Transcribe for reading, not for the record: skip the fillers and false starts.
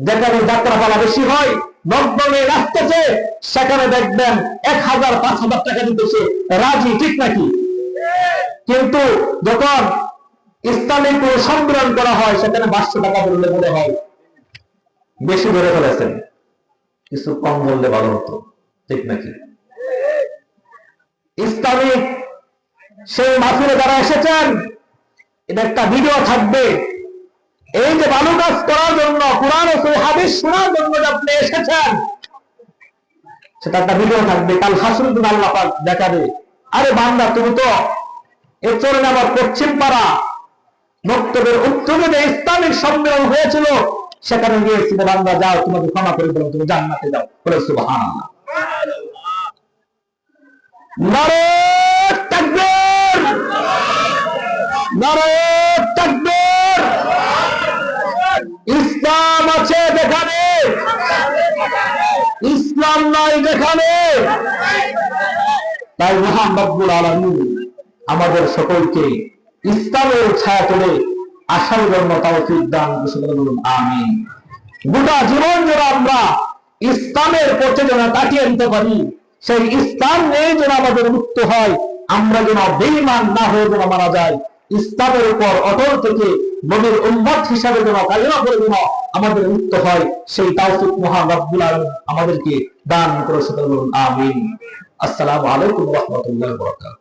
যেখানে যাত্রাপালা বেশি হয়, নগ্নে নাচতেছে, সেখানে দেখবেন 1000-5000 টাকা দিতেছে রাজি, ঠিক নাকি? কিন্তু যখন ইসলামিক সম্মেলন করা হয় সেখানে 500 টাকা বললে মনে হয় বেশি ধরে ফেলেছেন, কিছু কম বললে ভালো হতো, ঠিক নাকি? ইসলামিক সেই মাহফিলে যারা এসেছেন, এটা একটা ভিডিও থাকবে, এই যে ভালো কাজ করার জন্য, কোরআন ও হাদিস শোনার জন্য যে আপনি এসেছেন, সেটা একটা ভিডিও থাকবে। কাল হাসরের দিন আল্লাহ পাক দেখাবে, আরে বান্দা তুমি তো এই চরণে আমার পশ্চিম পাড়া মক্তবের উত্তরে যে ইসলামিক সম্মেলন হয়েছিল সেখানে গিয়েছিল, বান্দা যাও, তোমাকে ক্ষমা করে দিলাম, তুমি জান্নাতে যাও। বলে সুবহানাল্লাহ। নারে তাকবীর, নারে তাকবীর। ইসলাম আছে যেখানে, ইসলাম নাই যেখানে। তাই মহান রব্বুল আলামিন আমাদের সকলকে ইসলামের ছায়া তলে আসার জন্য তৌফিক দান করুন, আমিন। গোটা জীবন যেন আমরা ইসলামের পথে যেন কাটিয়ে দিতে পারি, সেই ইসলাম নিয়ে যেন আমাদের মুক্ত হয়, আমরা যেন বেঈমান না হয়ে যেন মারা যায়, ইসলামের উপর অটল থেকে নবীর উম্মত হিসাবে যেন কালিমা পড়ে যেন আমাদের মুক্ত হয়, সেই তৌফিক মহান রব্বুল আলামিন আমাদেরকে দান করুন, আমিন। আসসালামু আলাইকুম ওয়া রাহমাতুল্লাহি ওয়া বারাকাতুহু।